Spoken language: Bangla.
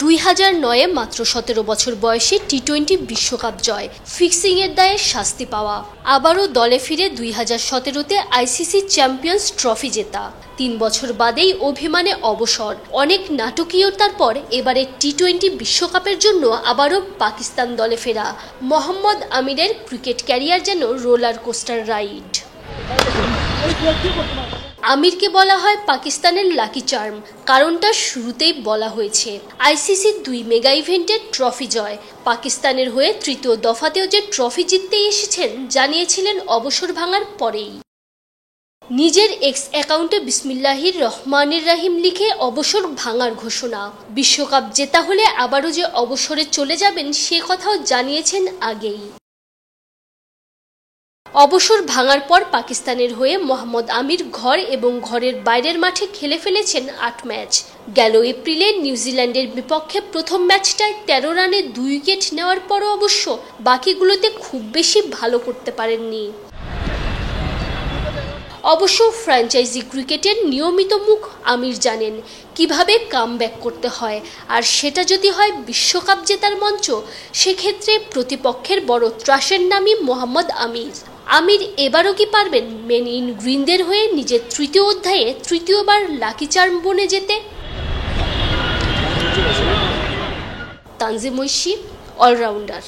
2009-এ মাত্র 17 বছর বয়সে টি-20 বিশ্বকাপ জয়, ফিক্সিংয়ের দায়ে শাস্তি পাওয়া, আবারও দলে ফিরে 2017-তে আইসিসি চ্যাম্পিয়ন্স ট্রফি জেতা। 3 বছর বাদেই অভিমানে অবসর। অনেক নাটকীয়তার পর এবারে টি-20 বিশ্বকাপের জন্য আবারও পাকিস্তান দলে ফেরা মোহাম্মদ আমিরের ক্রিকেট ক্যারিয়ার যেন রোলার কোস্টার রাইড। আমিরকে বলা হয় পাকিস্তানের লাকি চার্ম, কারণটা শুরুতেই বলা হয়েছে। আইসিসির 2 মেগা ইভেন্টের ট্রফি জয়, পাকিস্তানের হয়ে তৃতীয় দফাতেও যে ট্রফি জিততে এসেছেন জানিয়েছিলেন অবসর ভাঙার পরেই। নিজের এক্স অ্যাকাউন্টে বিসমিল্লাহির রহমানির রাহিম লিখে অবসর ভাঙার ঘোষণা। বিশ্বকাপ জেতা হলে আবারও যে অবসরে চলে যাবেন সে কথাও জানিয়েছেন আগেই। অবসর ভাঙার পর পাকিস্তানের হয়ে মোহাম্মদ আমির ঘর এবং ঘরের বাইরের মাঠে খেলে ফেলেছেন 8 ম্যাচ। গেল এপ্রিলে নিউজিল্যান্ডের বিপক্ষে প্রথম ম্যাচটায় 13 রানে 2 উইকেট নেওয়ার পরও অবশ্য বাকিগুলোতে খুব বেশি ভালো করতে পারেননি। অবশ্য ফ্র্যাঞ্চাইজি ক্রিকেটের নিয়মিত মুখ আমির জানেন কিভাবে কামব্যাক করতে হয়, আর সেটা যদি হয় বিশ্বকাপ জেতার মঞ্চ, সেক্ষেত্রে প্রতিপক্ষের বড় ত্রাসের নামই মোহাম্মদ আমির। আমির এবারও কি পারবেন মেন ইন গ্রিনদের হয়ে নিজের তৃতীয় অধ্যায়ে তৃতীয়বার লাকি চার্ম বনে যেতে? তানজিম ঐশী, অলরাউন্ডার।